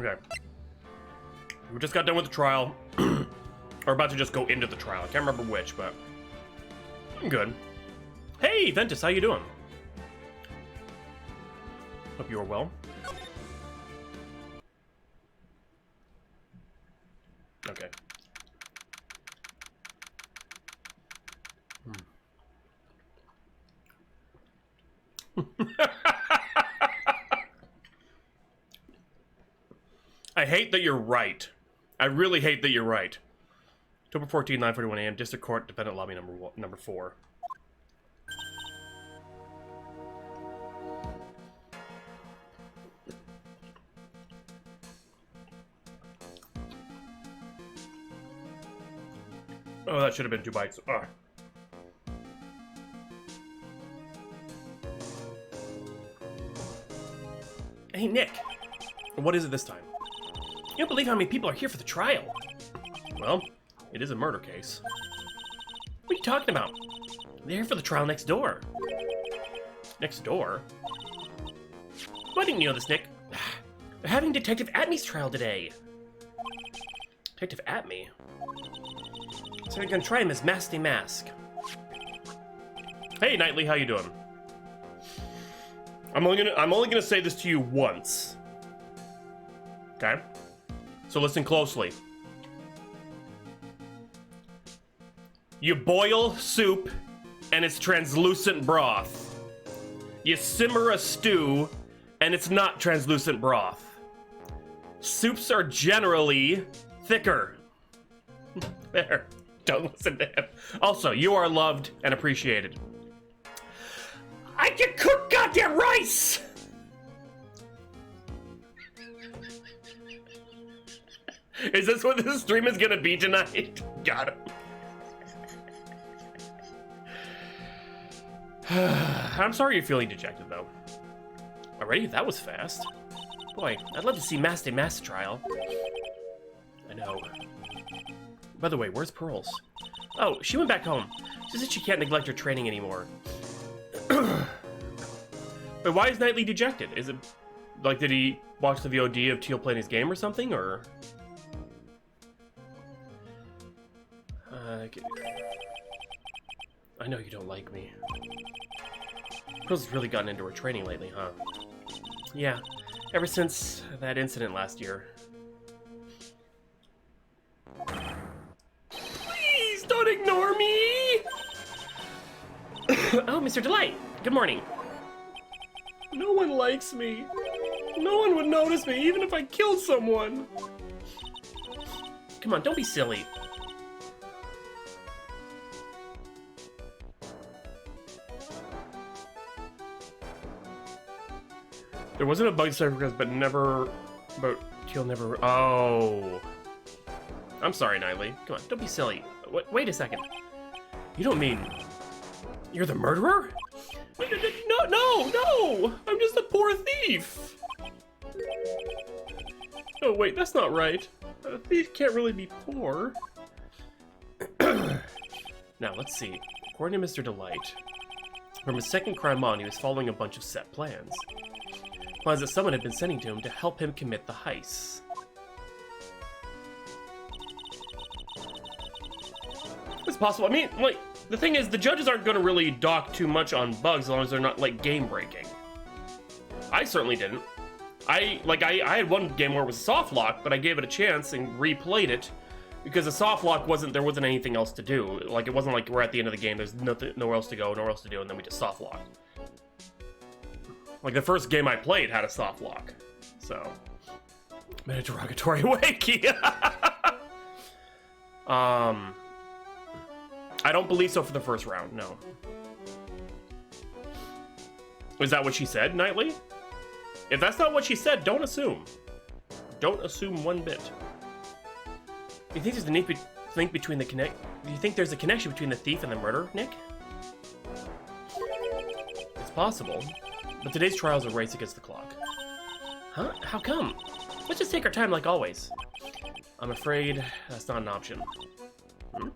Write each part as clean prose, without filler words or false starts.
Okay. We just got done with the trial. Or about to just go into the trial. I can't remember which, but I'm good. Hey, Ventus, how you doing? Hope you are well. Okay. I hate that you're right. I really hate that you're right. October 14, 9:41 a.m. District Court, Defendant Lobby number 4. Oh, that should have been 2 bites. Ugh. Hey, Nick. What is it this time? You don't believe how many people are here for the trial. Well, it is a murder case. What are you talking about? They're here for the trial next door. Next door? Why didn't you know this, Nick? They're having Detective Atmey's trial today. Detective Atmey? So we're gonna try him as Masty Mask. Hey, Knightley, how you doing? I'm only gonna say this to you once. Okay? So listen closely. You boil soup and it's translucent broth. You simmer a stew and it's not translucent broth. Soups are generally thicker. There. Don't listen to him. Also, you are loved and appreciated. I can cook goddamn rice! Is this what this stream is gonna be tonight? Got him. I'm sorry you're feeling dejected, though. Already? That was fast. Boy, I'd love to see Masty Mask trial. I know. By the way, where's Pearls? Oh, she went back home. She said she can't neglect her training anymore. But why is Knightley dejected? Is it like, did he watch the VOD of Teal playing his game or something, or? I know you don't like me. Pearls has really gotten into her training lately, huh? Yeah, ever since that incident last year. Please don't ignore me! Oh, Mr. Delight, good morning. No one likes me. No one would notice me, even if I killed someone. Come on, don't be silly. There wasn't a bug surface, but Teal never. Oh. I'm sorry, Knightley. Come on, don't be silly. Wait a second. You don't mean you're the murderer? No! I'm just a poor thief. Oh wait, that's not right. A thief can't really be poor. Now let's see. According to Mr. Delight, from his second crime on, he was following a bunch of set plans. Plans that someone had been sending to him to help him commit the heist. It's possible. I mean, like, the thing is, the judges aren't going to really dock too much on bugs as long as they're not, like, game-breaking. I certainly didn't. I had one game where it was a soft lock, but I gave it a chance and replayed it because the soft lock there wasn't anything else to do. Like, it wasn't like we're at the end of the game, there's nowhere else to go, nowhere else to do, and then we just soft lock. Like, the first game I played had a soft lock. So, in a derogatory way, Kia. I don't believe so for the first round, no. Is that what she said, Knightley? If that's not what she said, don't assume. Don't assume one bit. Do you think there's a link between the Do you think there's a connection between the thief and the murder, Nick? It's possible, but today's trial is a race against the clock. Huh? How come? Let's just take our time like always. I'm afraid that's not an option. Hmm?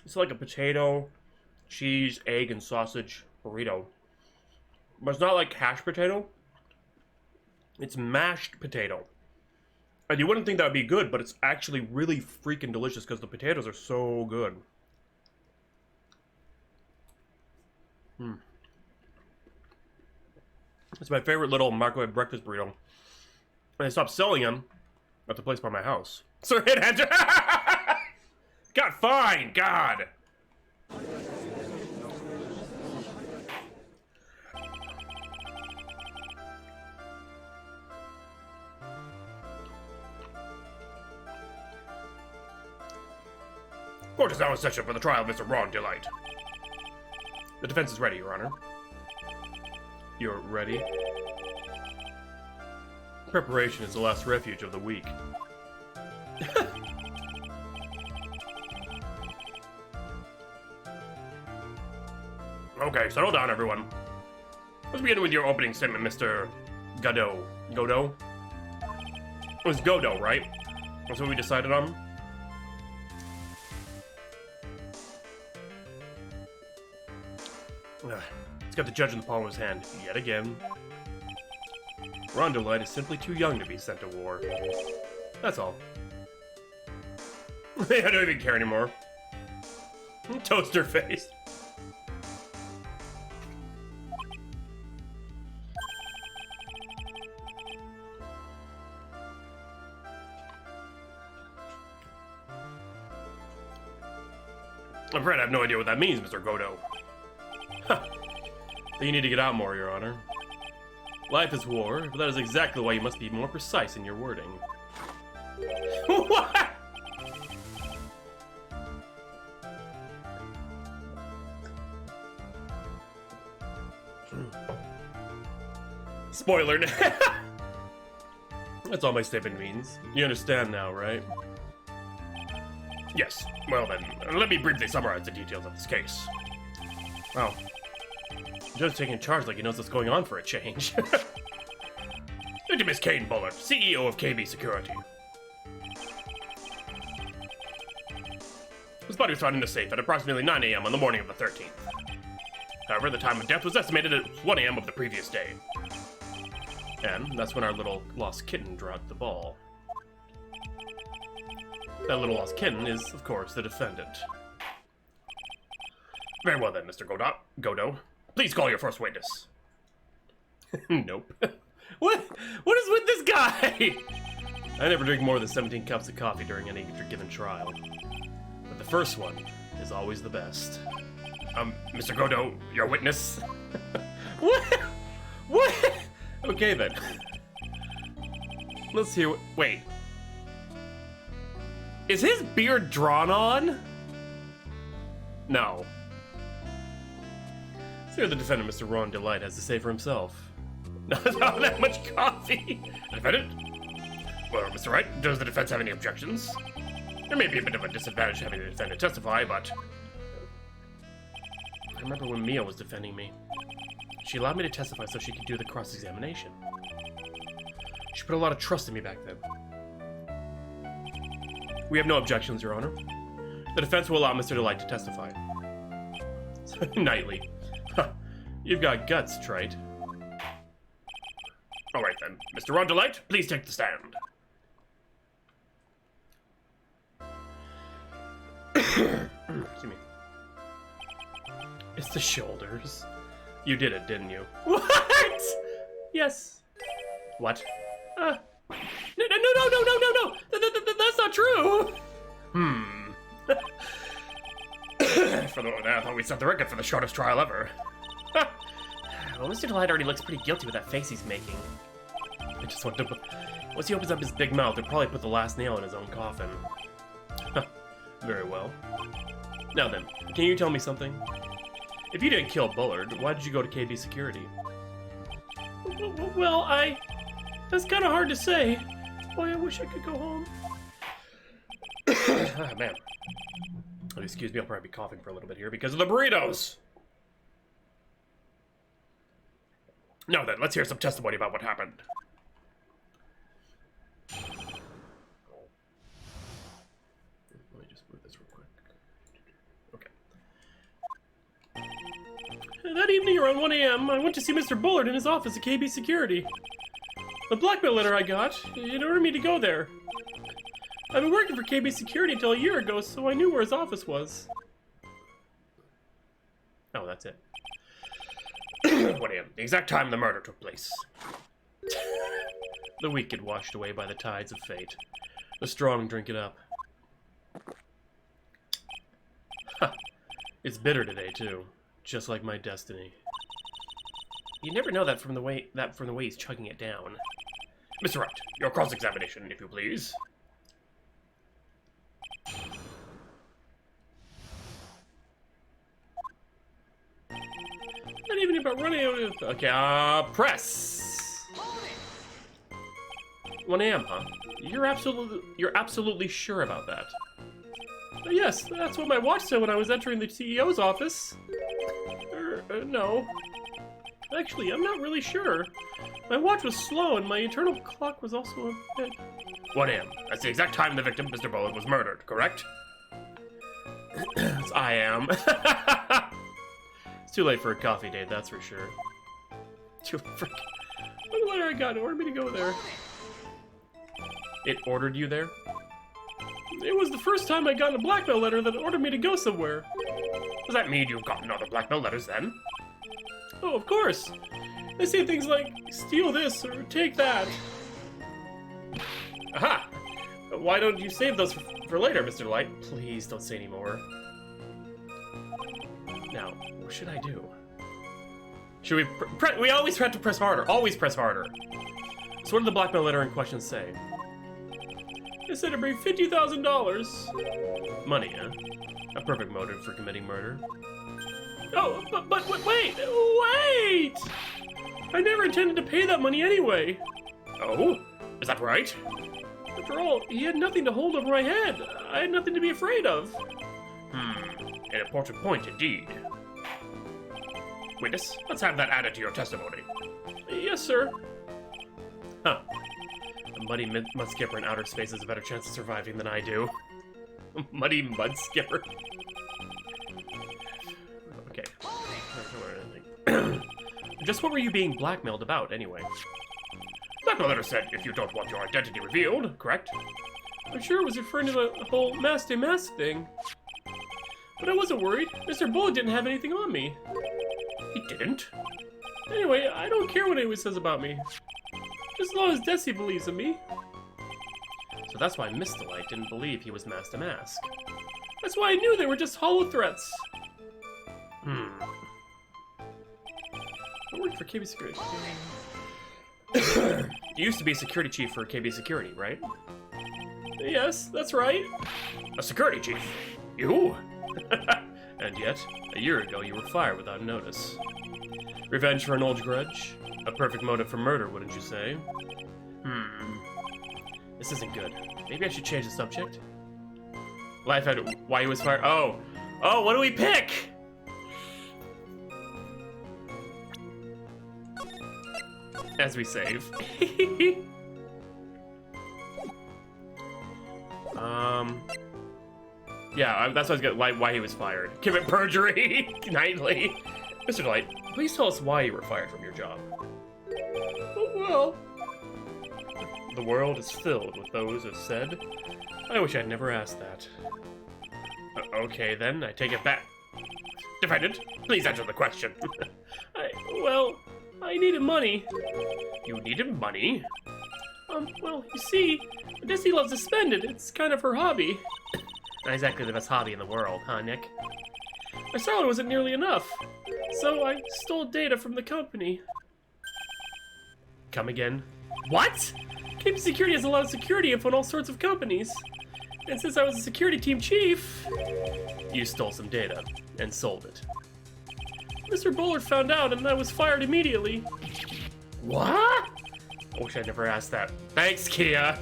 It's like a potato, cheese, egg, and sausage burrito. But it's not like hash potato. It's mashed potato. And you wouldn't think that would be good, but it's actually really freaking delicious because the potatoes are so good. It's my favorite little microwave breakfast burrito. And they stopped selling them at the place by my house. Sir Hit Hunter! God, fine! God! Court is now in session for the trial of Mr. Ron Delight. The defense is ready, Your Honor. You're ready? Preparation is the last refuge of the weak. Okay, settle down, everyone. Let's begin with your opening statement, Mr. Godot. Godot? It was Godot, right? That's what we decided on? He's got the judge in the palm of his hand, yet again. Ron Delight is simply too young to be sent to war. That's all. I don't even care anymore. Toaster face. I'm afraid I have no idea what that means, Mr. Godot. You need to get out more, Your Honor. Life is war, but that is exactly why you must be more precise in your wording. What? Spoiler. That's all my statement means. You understand now, right? Yes. Well then, let me briefly summarize the details of this case. Wow. Judge taking charge like he knows what's going on for a change. To Miss Kane Bullard, CEO of KB Security. His body was found in a safe at approximately 9 a.m. on the morning of the 13th. However, the time of death was estimated at 1 a.m. of the previous day. And that's when our little lost kitten dropped the ball. That little lost kitten is, of course, the defendant. Very well then, Mr. Godot. Please call your first witness. Nope. What is with this guy? I never drink more than 17 cups of coffee during any given trial. But the first one is always the best. Mr. Godot, your witness. What? Okay then. Let's hear wait. Is his beard drawn on? No. Let's hear the defendant, Mr. Ron Delight, has to say for himself. Not that much coffee. Defendant? Well, Mr. Wright, does the defense have any objections? There may be a bit of a disadvantage having the defendant testify, but... I remember when Mia was defending me. She allowed me to testify so she could do the cross-examination. She put a lot of trust in me back then. We have no objections, Your Honor. The defense will allow Mr. Delight to testify. Nightly. You've got guts, Trite. Alright then. Mr. Ron Delight, please take the stand. Excuse me. It's the shoulders. You did it, didn't you? What? Yes. What? No. That's not true. For the one, I thought we set the record for the shortest trial ever. Well, Mr. Delight already looks pretty guilty with that face he's making. I just want to... Once he opens up his big mouth, he'll probably put the last nail in his own coffin. Very well. Now then, can you tell me something? If you didn't kill Bullard, why did you go to KB Security? Well, That's kind of hard to say. Boy, I wish I could go home. Ah, man. Oh, excuse me, I'll probably be coughing for a little bit here because of the burritos! Now then, let's hear some testimony about what happened. Let me just move this real quick. Okay. That evening around 1 a.m., I went to see Mr. Bullard in his office at KB Security. The blackmail letter I got, it ordered me to go there. I've been working for KB Security until a year ago, so I knew where his office was. Oh, that's it. 1 a.m., the exact time the murder took place. The weak get washed away by the tides of fate. The strong drink it up. Ha! It's bitter today, too. Just like my destiny. You never know that from the way he's chugging it down. Mr. Wright, your cross-examination, if you please. Not even about running out of... Okay, press! 1 a.m., huh? You're absolutely sure about that? Yes, that's what my watch said when I was entering the CEO's office. No. Actually, I'm not really sure. My watch was slow, and my internal clock was also a bit... 1 a.m. That's the exact time the victim, Mr. Bullard, was murdered, correct? I am. It's too late for a coffee date, that's for sure. Too late for... What letter I got? It ordered me to go there. It ordered you there? It was the first time I got a blackmail letter that ordered me to go somewhere. Does that mean you've gotten other blackmail letters then? Oh, of course. They say things like, steal this or take that. Aha! Why don't you save those for later, Mr. Light? Please don't say any more. Now, what should I do? Should we we always have to press harder. Always press harder. So what did the blackmail letter in question say? It said to bring $50,000. Money, huh? A perfect motive for committing murder. Oh, but wait! I never intended to pay that money anyway. Oh? Is that right? After all, he had nothing to hold over my head. I had nothing to be afraid of. An important point indeed. Witness, let's have that added to your testimony. Yes, sir. Huh. A muddy mud skipper in outer space has a better chance of surviving than I do. Muddy mud skipper. Okay. Just what were you being blackmailed about, anyway? Blackmail letter said if you don't want your identity revealed, correct? I'm sure it was referring to the whole mask-to-mask thing. But I wasn't worried. Mr. Bullard didn't have anything on me. He didn't? Anyway, I don't care what anyone says about me. Just as long as Desi believes in me. So that's why Mr. Light didn't believe he was mask-to-mask. That's why I knew they were just hollow threats. I worked for KB Security. You used to be security chief for KB Security, right? Yes, that's right. A security chief? You? And yet, a year ago you were fired without notice. Revenge for an old grudge? A perfect motive for murder, wouldn't you say? This isn't good. Maybe I should change the subject? Life had... Why he was fired? Oh! Oh, what do we pick? As we save. Yeah, that's what I was getting. Why he was fired. Commit perjury nightly. Mr. Light, please tell us why you were fired from your job. Well, the world is filled with those who said, I wish I'd never asked that. Okay, then, I take it back. Defendant, please answer the question. Well, I needed money. You needed money? Well, you see, Desi loves to spend it. It's kind of her hobby. Not exactly the best hobby in the world, huh, Nick? My salary wasn't nearly enough, so I stole data from the company. Come again? What? KB Security has a lot of security info in all sorts of companies. And since I was a security team chief... You stole some data and sold it. Mr. Bullard found out and I was fired immediately. What? I wish I'd never asked that. Thanks, Kia.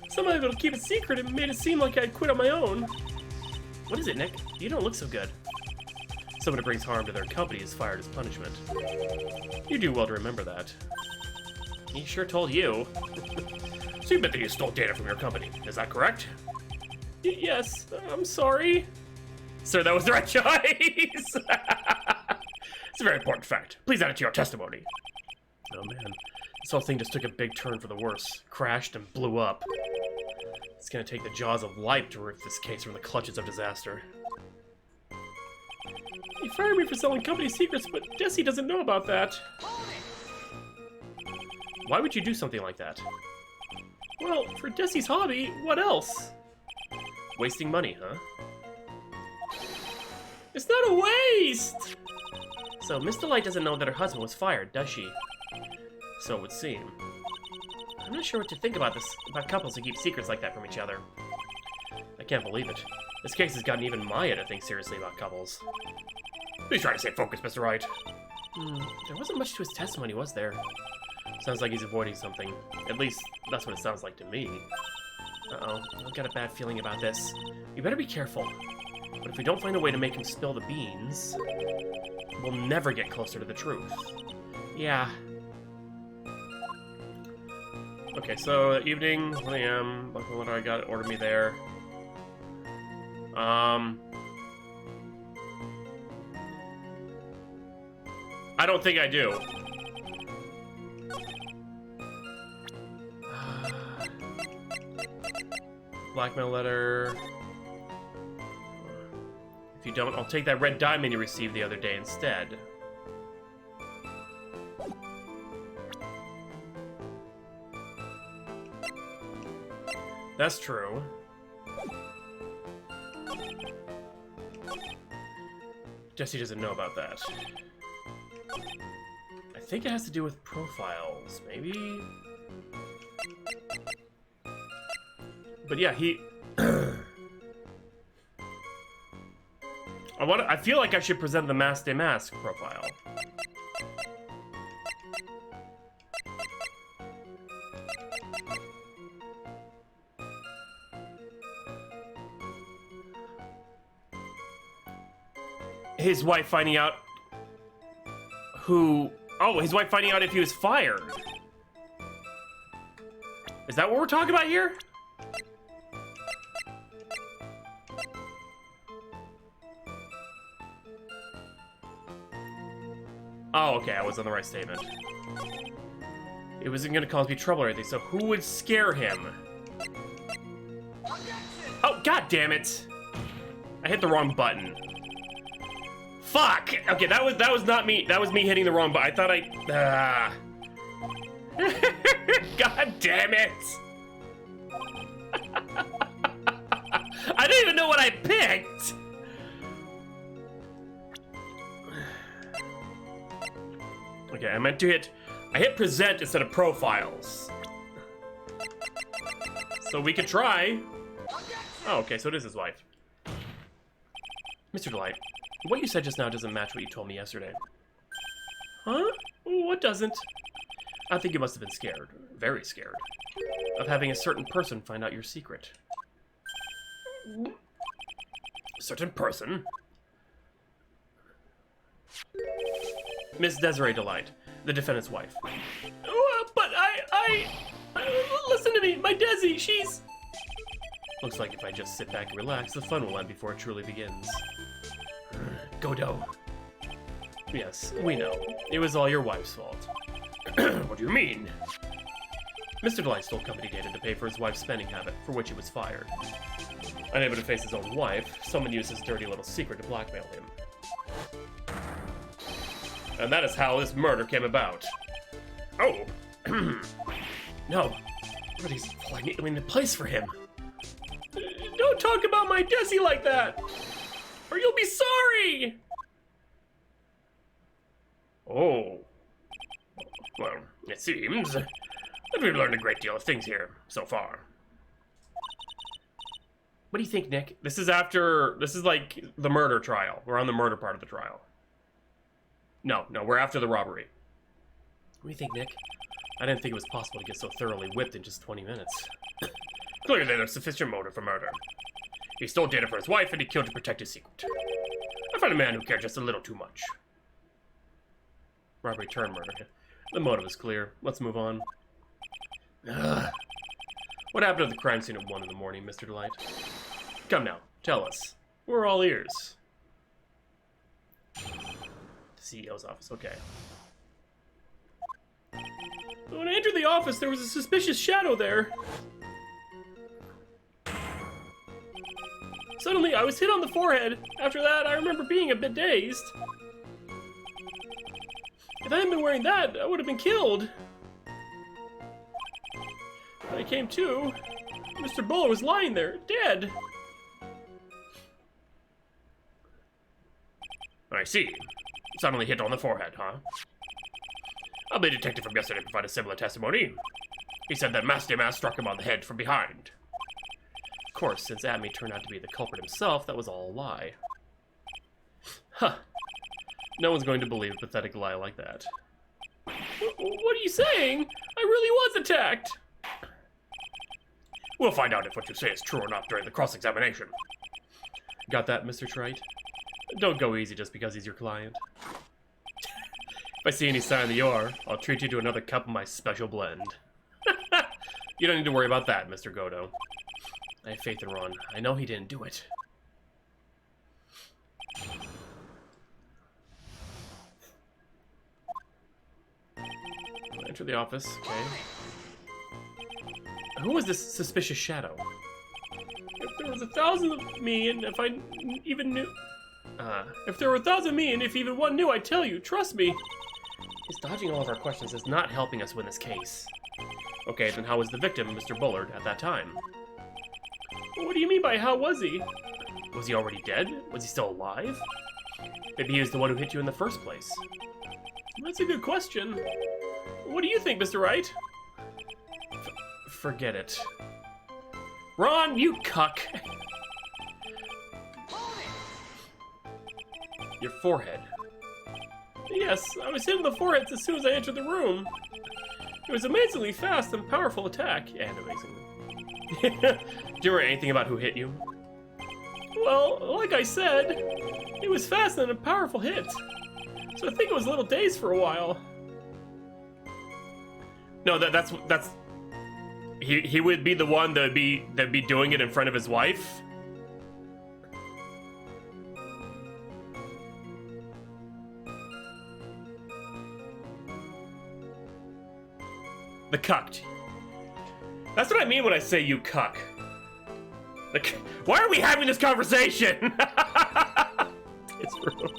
Somehow able to keep it secret and made it seem like I'd quit on my own. What is it, Nick? You don't look so good. Someone who brings harm to their company is fired as punishment. You do well to remember that. He sure told you. So you admit that you stole data from your company, is that correct? Yes, I'm sorry. Sir, that was the right choice! It's a very important fact. Please add it to your testimony. Oh man, this whole thing just took a big turn for the worse. Crashed and blew up. It's gonna take the jaws of life to rip this case from the clutches of disaster. You fired me for selling company secrets, but Desi doesn't know about that. Why would you do something like that? Well, for Desi's hobby, what else? Wasting money, huh? It's not a waste! So, Miss Delight doesn't know that her husband was fired, does she? So it would seem. I'm not sure what to think about couples who keep secrets like that from each other. I can't believe it. This case has gotten even Maya to think seriously about couples. Please try to stay focused, Mr. Wright. There wasn't much to his testimony, was there? Sounds like he's avoiding something. At least, that's what it sounds like to me. Uh-oh, I've got a bad feeling about this. You better be careful. But if we don't find a way to make him spill the beans, we'll never get closer to the truth. Yeah. Okay, so evening, 1 a.m. What do I got? Order me there. I don't think I do. Blackmail letter. If you don't, I'll take that red diamond you received the other day instead. That's true. Jesse doesn't know about that. I think it has to do with profiles, maybe? But yeah, he... I feel like I should present the Mask de Mask profile. His wife finding out who... Oh, his wife finding out if he was fired. Is that what we're talking about here? Oh, okay, I was on the right statement. It wasn't gonna cause me trouble or anything, so who would scare him? Oh, god damn it! I hit the wrong button. Fuck! Okay, that was not me. That was me hitting the wrong button. I thought I... God damn it! I didn't even know what I picked! Okay, I meant to hit... I hit present instead of profiles. So we could try. Oh, okay, so it is his wife. Mr. Delight, what you said just now doesn't match what you told me yesterday. Huh? What doesn't? I think you must have been scared, very scared, of having a certain person find out your secret. Certain person? Miss Desiree Delight, the defendant's wife. Oh, but listen to me, my Desi, she's... Looks like if I just sit back and relax, the fun will end before it truly begins. Godot. Yes, we know. It was all your wife's fault. What do you mean? Mr. Delight stole company data to pay for his wife's spending habit, for which he was fired. Unable to face his own wife, someone used his dirty little secret to blackmail him. And that is how this murder came about. Oh! No. Everybody's falling neatly into place for him. Don't talk about my Desi like that! Or you'll be sorry! Oh. Well, it seems that we've learned a great deal of things here, so far. What do you think, Nick? This is like the murder trial. We're on the murder part of the trial. No, we're after the robbery. What do you think, Nick? I didn't think it was possible to get so thoroughly whipped in just 20 minutes. Clearly there's sufficient motive for murder. He stole data for his wife and he killed to protect his secret. I find a man who cared just a little too much. Robbery turned murder. The motive is clear. Let's move on. What happened at the crime scene at 1 in the morning, Mr. Delight? Come now, tell us. We're all ears. Does CEO's office. Okay. When I entered the office, there was a suspicious shadow there. Suddenly, I was hit on the forehead. After that, I remember being a bit dazed. If I hadn't been wearing that, I would have been killed. When I came to, Mr. Buller was lying there, dead. I see. Suddenly hit on the forehead, huh? A detective from yesterday provided similar testimony. He said that Master Mask struck him on the head from behind. Of course, since Adme turned out to be the culprit himself, that was all a lie. Huh. No one's going to believe a pathetic lie like that. What are you saying? I really was attacked! We'll find out if what you say is true or not during the cross-examination. Got that, Mr. Wright? Don't go easy just because he's your client. If I see any sign that you are, I'll treat you to another cup of my special blend. You don't need to worry about that, Mr. Godo. I have faith in Ron. I know he didn't do it. I'll enter the office, okay. Who was this suspicious shadow? If there was 1,000 of me, and if I even knew... if there were 1,000 of me, and if even one knew, I'd tell you. Trust me. He's dodging all of our questions is not helping us win this case. Okay, then how was the victim, Mr. Bullard, at that time? What do you mean by how was he? Was he already dead? Was he still alive? Maybe he was the one who hit you in the first place. That's a good question. What do you think, Mr. Wright? Forget it. Ron, you cuck! Your forehead. Yes, I was hit in the forehead as soon as I entered the room. It was an amazingly fast and powerful attack. And amazing. Do you remember anything about who hit you? Well, like I said, it was fast and a powerful hit. So I think it was a little dazed for a while. No, that's he would be the one that'd be doing it in front of his wife. The cucked. That's what I mean when I say you cuck. Like, why are we having this conversation? It's rude.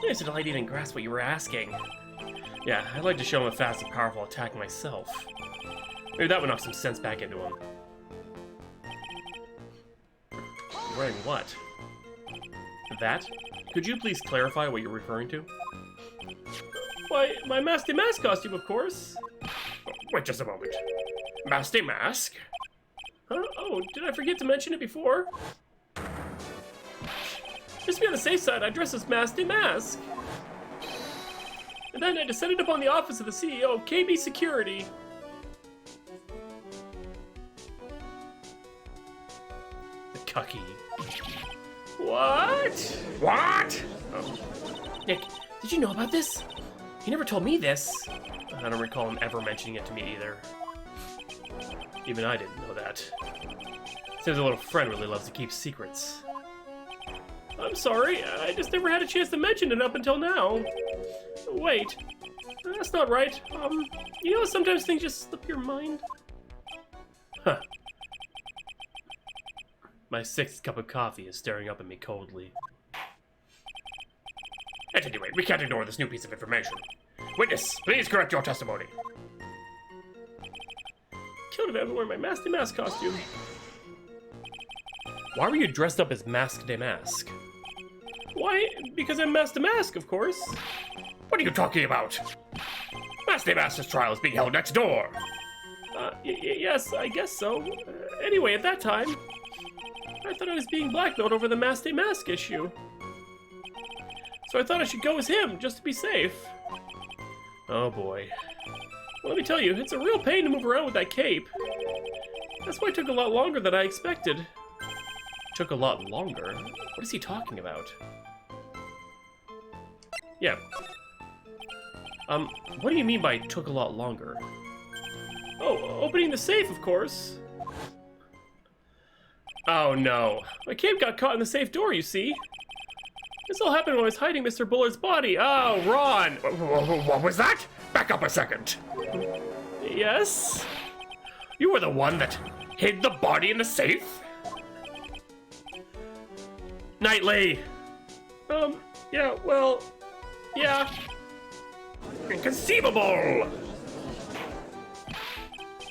It's a delight you didn't grasp what you were asking. Yeah, I'd like to show him a fast and powerful attack myself. Maybe that would knock some sense back into him. Wearing what? That? Could you please clarify what you're referring to? Why, my Master Mask costume, of course. Wait just a moment. Master Mask? Huh? Oh, did I forget to mention it before? Just to be on the safe side, I dressed as Master Mask. And then I descended upon the office of the CEO of KB Security. The cucky. What? What? Oh. Nick, did you know about this? He never told me this. I don't recall him ever mentioning it to me either. Even I didn't know that. Seems a little friend really loves to keep secrets. I'm sorry, I just never had a chance to mention it up until now. Wait, that's not right. You know, sometimes things just slip your mind. Huh. My 6th cup of coffee is staring up at me coldly. At any rate, we can't ignore this new piece of information. Witness, please correct your testimony. Killed if I wearing my Master Mask costume. Why were you dressed up as Mask de Mask? Why? Because I'm Master Mask, of course. What are you talking about? Master Master's trial is being held next door. Yes, I guess so. Anyway, at that time, I thought I was being blackmailed over the Master Mask issue. So I thought I should go as him, just to be safe. Oh boy. Well, let me tell you, it's a real pain to move around with that cape. That's why it took a lot longer than I expected. Took a lot longer? What is he talking about? Yeah. What do you mean by took a lot longer? Oh, opening the safe, of course. Oh no. My cape got caught in the safe door, you see. This all happened when I was hiding Mr. Bullard's body. Oh, Ron! What was that? Back up a second. Yes? You were the one that hid the body in the safe? Knightley! Yeah, well, yeah. Inconceivable!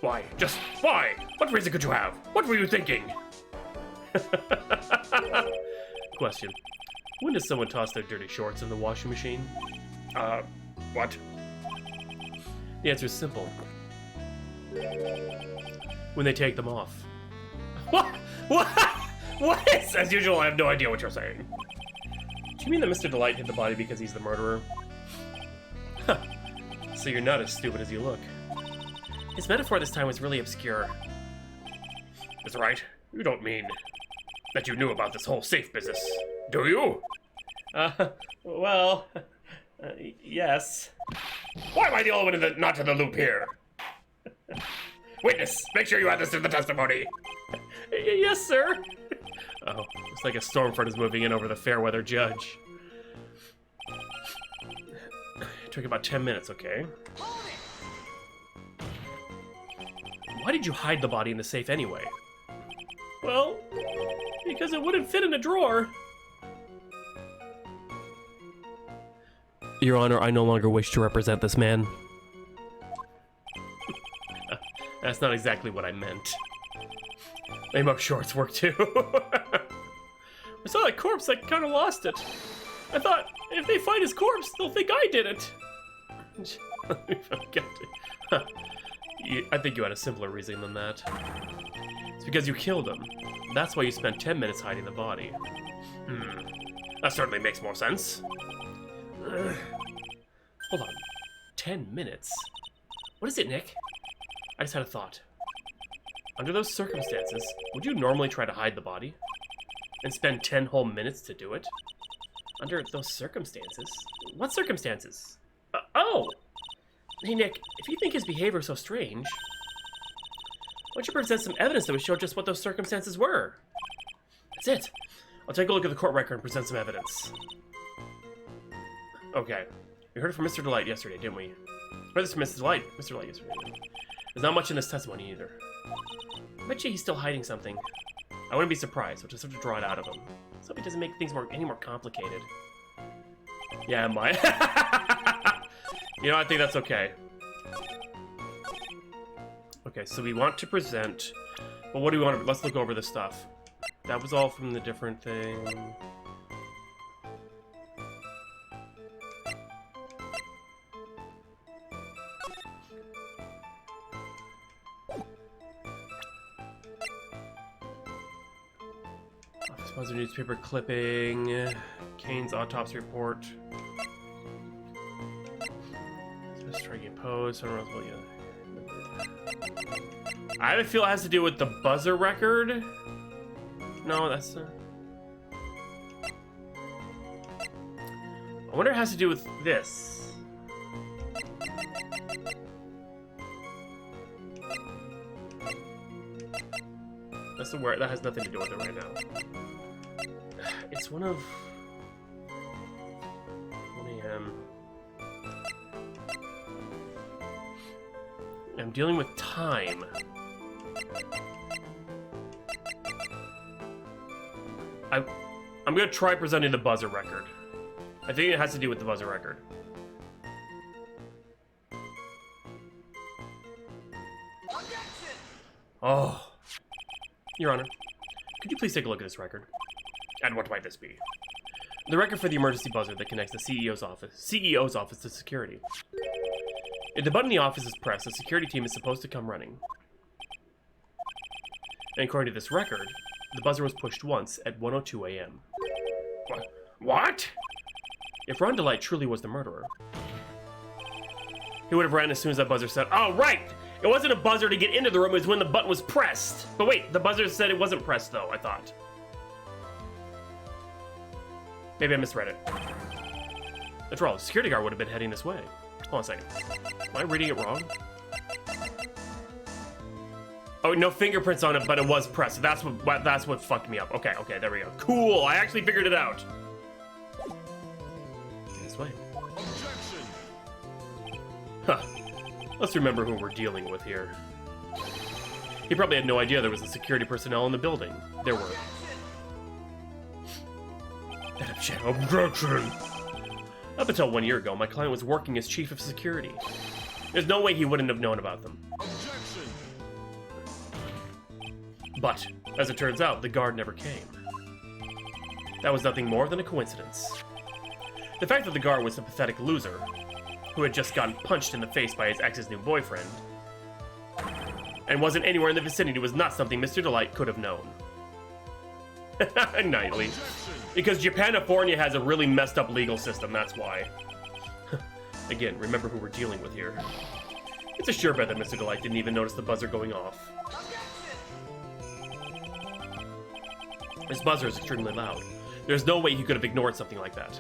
Why? Just why? What reason could you have? What were you thinking? Question. When does someone toss their dirty shorts in the washing machine? What? The answer is simple. When they take them off. What? What? As usual, I have no idea what you're saying. Do you mean that Mr. Delight hid the body because he's the murderer? So you're not as stupid as you look. His metaphor this time was really obscure. That's right. You don't mean that you knew about this whole safe business, do you? Well, yes. Why am I the only one not in the loop here? Witness, make sure you add this to the testimony. Yes, sir. Oh, looks like a storm front is moving in over the fair weather judge. It took about 10 minutes, okay? Why did you hide the body in the safe anyway? Well, because it wouldn't fit in a drawer. Your Honor, I no longer wish to represent this man. That's not exactly what I meant. Maybe shorts work too. I saw that corpse, I kind of lost it. I thought, if they find his corpse, they'll think I did it. I think you had a simpler reason than that. It's because you killed him. That's why you spent 10 minutes hiding the body. That certainly makes more sense. Hold on. 10 minutes? What is it, Nick? I just had a thought. Under those circumstances, would you normally try to hide the body? And spend 10 whole minutes to do it? Under those circumstances? What circumstances? Oh! Hey, Nick, if you think his behavior is so strange, why don't you present some evidence that would show just what those circumstances were? That's it. I'll take a look at the court record and present some evidence. Okay. We heard it from Mr. Delight yesterday, didn't we? Heard this from Mr. Delight yesterday. There's not much in this testimony either. I bet you he's still hiding something. I wouldn't be surprised, we'll just have to draw it out of him. So it doesn't make things any more complicated. Yeah, am I? You know, I think that's okay. Okay, so we want to present... Well, what do we want to... Let's look over this stuff. That was all from the different thing. Office Buzzer newspaper clipping. Kane's autopsy report. Striking pose. I have a feel it has to do with the buzzer record. No, that's. I wonder if it has to do with this. That's the word. That has nothing to do with it right now. It's one of 1 a.m. I'm dealing with time. I'm gonna try presenting the buzzer record. I think it has to do with the buzzer record. Oh. Your Honor, could you please take a look at this record? And what might this be? The record for the emergency buzzer that connects the CEO's office to security. If the button in the office is pressed, the security team is supposed to come running. And according to this record, the buzzer was pushed once at 1:02 a.m. What? If Ron Delight truly was the murderer, he would have ran as soon as that buzzer said, "Oh, right! It wasn't a buzzer to get into the room, it was when the button was pressed." But wait, the buzzer said it wasn't pressed, though, I thought. Maybe I misread it. After all, the security guard would have been heading this way. Hold on a second. Am I reading it wrong? Oh, no fingerprints on it, but it was pressed. That's what fucked me up. Okay, there we go. Cool, I actually figured it out. way. Huh. Let's remember who we're dealing with here. He probably had no idea there was a security personnel in the building. There were. Objection! Up until 1 year ago, my client was working as chief of security. There's no way he wouldn't have known about them. Objection! But, as it turns out, the guard never came. That was nothing more than a coincidence. The fact that the guard was a pathetic loser, who had just gotten punched in the face by his ex's new boyfriend, and wasn't anywhere in the vicinity was not something Mr. Delight could have known. Nightly. Because Japanifornia has a really messed up legal system, that's why. Again, remember who we're dealing with here. It's a sure bet that Mr. Delight didn't even notice the buzzer going off. This buzzer is extremely loud. There's no way he could have ignored something like that.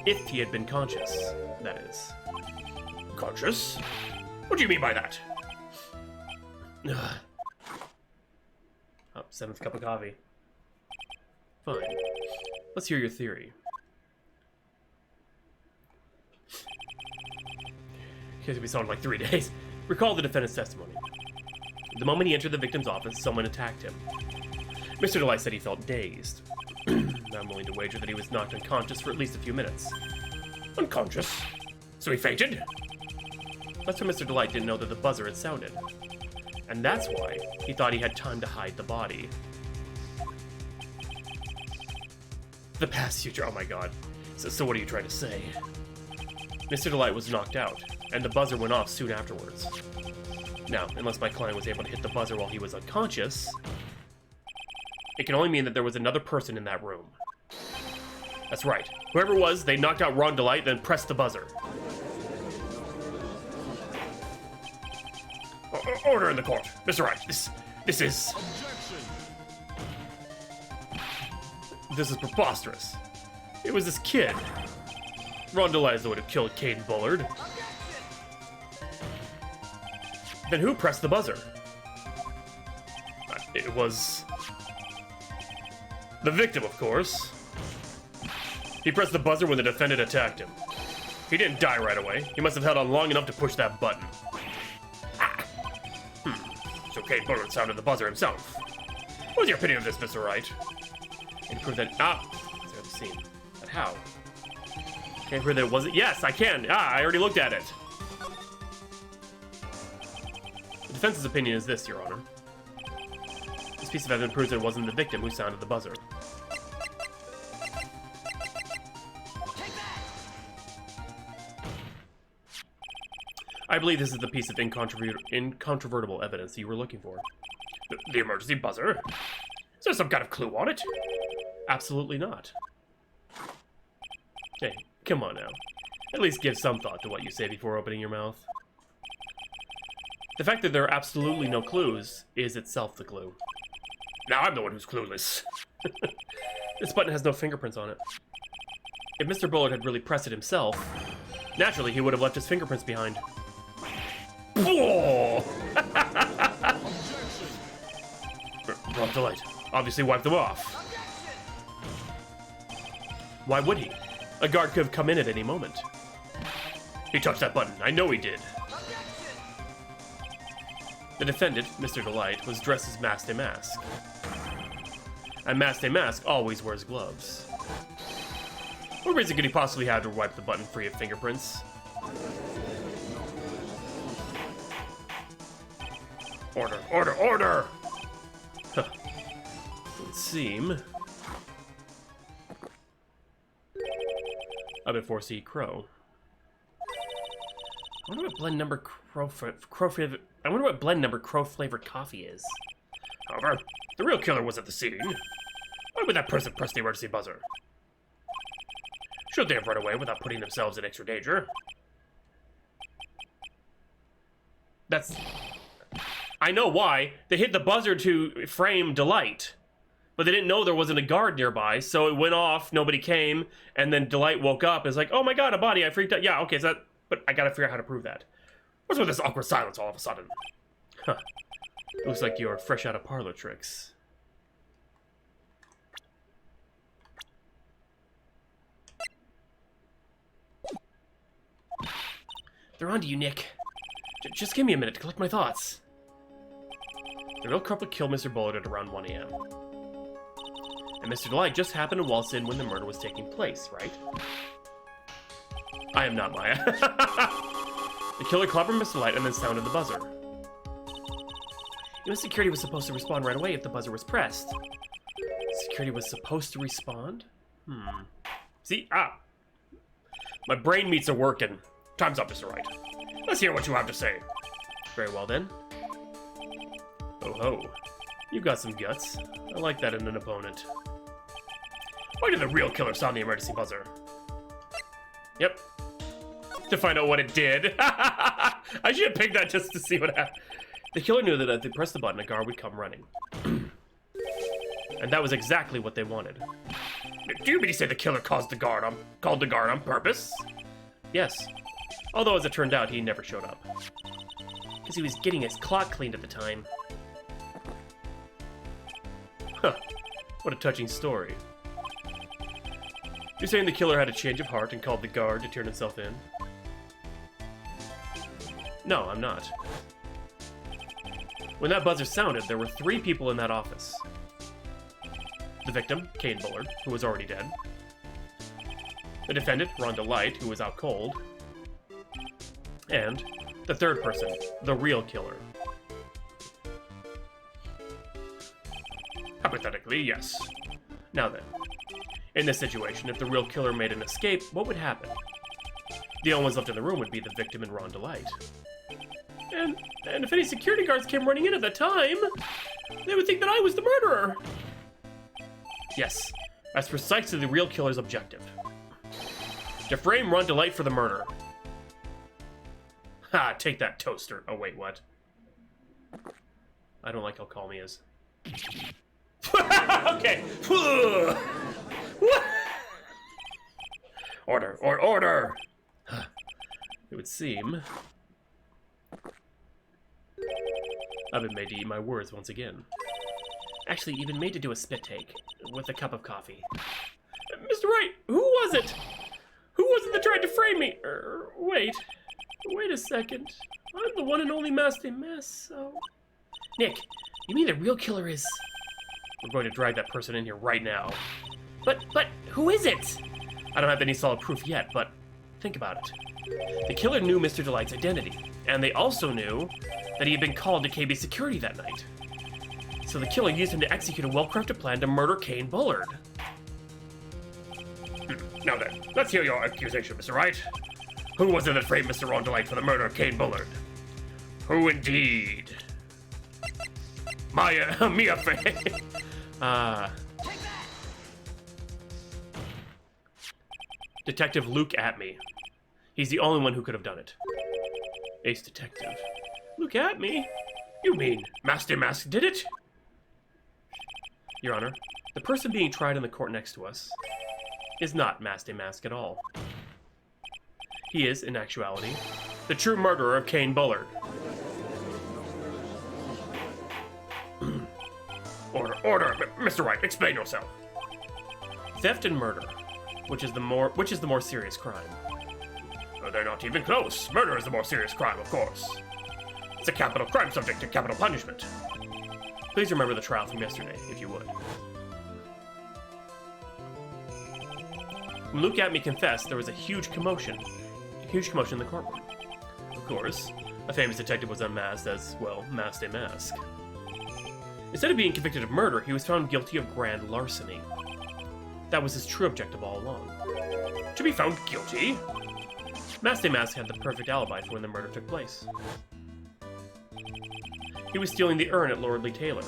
If he had been conscious, that is. Conscious? What do you mean by that? Oh, 7th cup of coffee. Fine. Let's hear your theory. It's been sounding like 3 days. Recall the defendant's testimony. The moment he entered the victim's office, someone attacked him. Mr. Delight said he felt dazed. I'm willing to wager that he was knocked unconscious for at least a few minutes. Unconscious? So he fainted? That's why Mr. Delight didn't know that the buzzer had sounded. And that's why he thought he had time to hide the body. The past future, oh my god. So what are you trying to say? Mr. Delight was knocked out, and the buzzer went off soon afterwards. Now, unless my client was able to hit the buzzer while he was unconscious, it can only mean that there was another person in that room. That's right. Whoever it was, they knocked out Ron Delight, then pressed the buzzer. Order in the court. Mr. Wright, this is... This is preposterous. It was this kid. Ron Delight is the one who killed Caden Bullard. Then who pressed the buzzer? It was... the victim, of course. He pressed the buzzer when the defendant attacked him. He didn't die right away. He must have held on long enough to push that button. So Caden Bullard sounded the buzzer himself. What's your opinion of this, Mr. Wright? And prove that... let's have the scene. But how? Can I prove that it wasn't... Yes, I can! I already looked at it! The defense's opinion is this, Your Honor. This piece of evidence proves that it wasn't the victim who sounded the buzzer. I believe this is the piece of incontrovertible evidence you were looking for. The emergency buzzer? Is there some kind of clue on it? Absolutely not. Hey, come on now. At least give some thought to what you say before opening your mouth. The fact that there are absolutely no clues is itself the clue. Now I'm the one who's clueless. This button has no fingerprints on it. If Mr. Bullard had really pressed it himself, naturally he would have left his fingerprints behind. Ron Delight obviously wiped them off. Why would he? A guard could have come in at any moment. He touched that button. I know he did. The defendant, Mr. Delight, was dressed as Masked Mask. And Masked Mask always wears gloves. What reason could he possibly have to wipe the button free of fingerprints? Order, order, order! Huh. Would seem... I would foresee Crow. I wonder what blend number Crow flavored coffee is. However, the real killer was at the scene. Why would that person press the emergency buzzer? Should they have run away without putting themselves in extra danger? That's... I know why. They hit the buzzer to frame Delight. But they didn't know there wasn't a guard nearby, so it went off, nobody came, and then Delight woke up and was like, oh my god, a body, I freaked out. Yeah, okay, so that... But I gotta figure out how to prove that. What's with this awkward silence all of a sudden? Huh. Looks like you're fresh out of parlor tricks. They're on to you, Nick. Just give me a minute to collect my thoughts. The real culprit killed Mr. Bullard at around 1 a.m. And Mr. Delight just happened to waltz in when the murder was taking place, right? I am not Maya. The killer clobbered Mr. Delight and then sounded the buzzer. You know, security was supposed to respond right away if the buzzer was pressed. Security was supposed to respond? See? My brain meats are working. Time's up, Mr. Wright. Let's hear what you have to say. Very well then. Oh ho. You've got some guts. I like that in an opponent. Why did the real killer sound the emergency buzzer? Yep. To find out what it did. I should have picked that just to see what happened. The killer knew that if they pressed the button, a guard would come running. And that was exactly what they wanted. Do you mean to say the killer called the guard on purpose? Yes. Although, as it turned out, he never showed up. Because he was getting his clock cleaned at the time. Huh. What a touching story. You're saying the killer had a change of heart and called the guard to turn himself in? No, I'm not. When that buzzer sounded, there were 3 people in that office. The victim, Kane Bullard, who was already dead. The defendant, Rhonda Light, who was out cold. And the third person, the real killer. Hypothetically, yes. Now then, in this situation, if the real killer made an escape, what would happen? The only ones left in the room would be the victim and Rhonda Light. And if any security guards came running in at that time, they would think that I was the murderer. Yes, that's precisely the real killer's objective. To frame Rhonda Light for the murder. Ha, take that, toaster. Oh, wait, what? I don't like how calm he is. Okay. Order. It would seem I've been made to eat my words once again. Actually, even made to do a spit take with a cup of coffee. Mr. Wright, who was it? Who was it that tried to frame me? Wait a second. I'm the one and only Master Mess, so... Nick, you mean the real killer is... We're going to drag that person in here right now. But who is it? I don't have any solid proof yet, but think about it. The killer knew Mr. Delight's identity, and they also knew that he had been called to KB security that night. So the killer used him to execute a well-crafted plan to murder Kane Bullard. Now then, let's hear your accusation, Mr. Wright. Who was it that framed Mr. Ron Delight for the murder of Kane Bullard? Who indeed? Mia Fey. Detective Luke Atme. He's the only one who could have done it. Ace Detective. Luke Atme? You mean Master Mask did it? Your Honor, the person being tried in the court next to us is not Master Mask at all. He is, in actuality, the true murderer of Kane Bullard. Order, Mr. Wright, explain yourself. Theft and murder, which is the more serious crime. They're not even close. Murder is the more serious crime, of course. It's a capital crime subject to capital punishment. Please remember the trial from yesterday, if you would. When Luke Atme confessed, there was a huge commotion in the courtroom. Of course, a famous detective was unmasked as, well, masked a mask. Instead of being convicted of murder, he was found guilty of grand larceny. That was his true objective all along. To be found guilty? Masked a Mask had the perfect alibi for when the murder took place. He was stealing the urn at Lordly Taylor.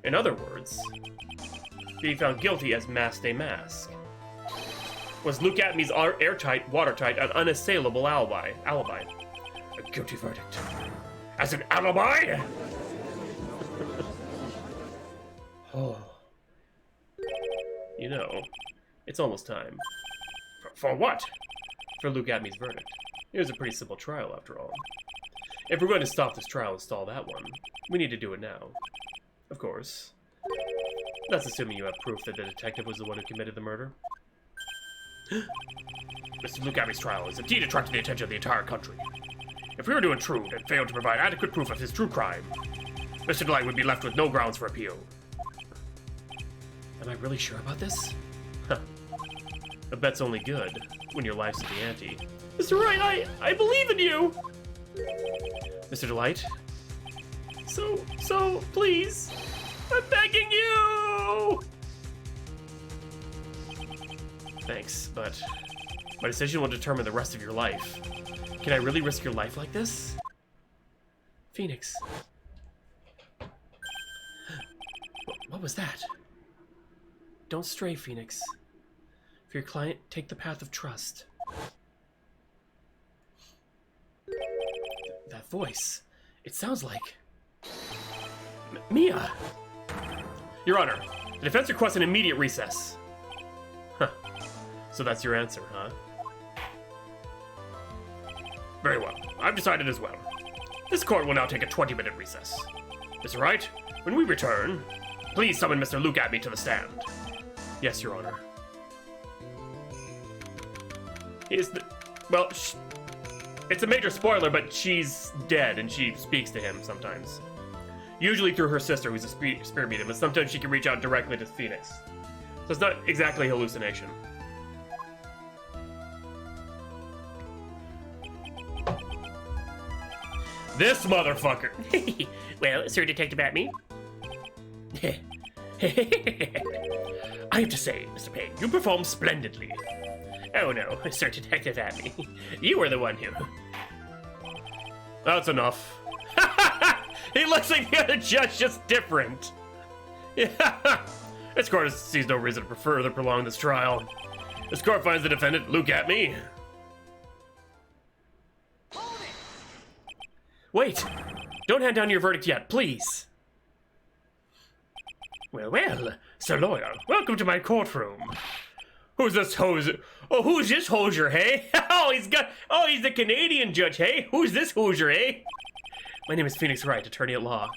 In other words, being found guilty as Masked a Mask was Luke Atme's airtight, watertight, and unassailable alibi. A guilty verdict. As an alibi? Oh. You know, it's almost time. For what? For Luke Atme's verdict. It was a pretty simple trial, after all. If we're going to stop this trial and stall that one, we need to do it now. Of course. That's assuming you have proof that the detective was the one who committed the murder. Mr. Lugabi's trial has indeed attracted the attention of the entire country. If we were to intrude and fail to provide adequate proof of his true crime, Mr. Delight would be left with no grounds for appeal. Am I really sure about this? Huh. A bet's only good when your life's at the ante. Mr. Wright, I believe in you! Mr. Delight? So, please, I'm begging you! Thanks, but my decision will determine the rest of your life. Can I really risk your life like this? Phoenix. What was that? Don't stray, Phoenix. For your client, take the path of trust. That voice. It sounds like... Mia! Your Honor, the defense requests an immediate recess. Huh. So that's your answer, huh? Very well. I've decided as well. This court will now take a 20-minute recess. Mr. Wright, when we return, please summon Mr. Lugabi to the stand. Yes, Your Honor. Well, it's a major spoiler, but she's dead, and she speaks to him sometimes. Usually through her sister, who's a spirit medium, but sometimes she can reach out directly to Phoenix. So it's not exactly hallucination. This motherfucker! Well, Sir Detective Atme? I have to say, Mr. Payne, you performed splendidly. Oh no, Sir Detective Atme. You were the one who... That's enough. He looks like the other judge, just different. Yeah. This court sees no reason to further prolong this trial. This court finds the defendant, Luke at me. Wait! Don't hand down your verdict yet, please. Well, Sir Lawyer, welcome to my courtroom. Who's this Hoosier? Oh, who's this Hoosier, hey? He's the Canadian judge, hey? Who's this Hoosier, hey? My name is Phoenix Wright, attorney at law,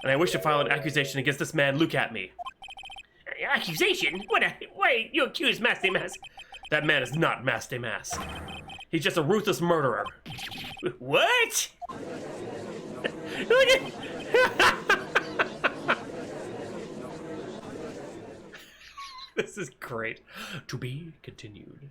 and I wish to file an accusation against this man, Luke at me. Accusation? Why, you accuse Master Mask? That man is not Master Mask. He's just a ruthless murderer. What? Look at... This is great. To be continued.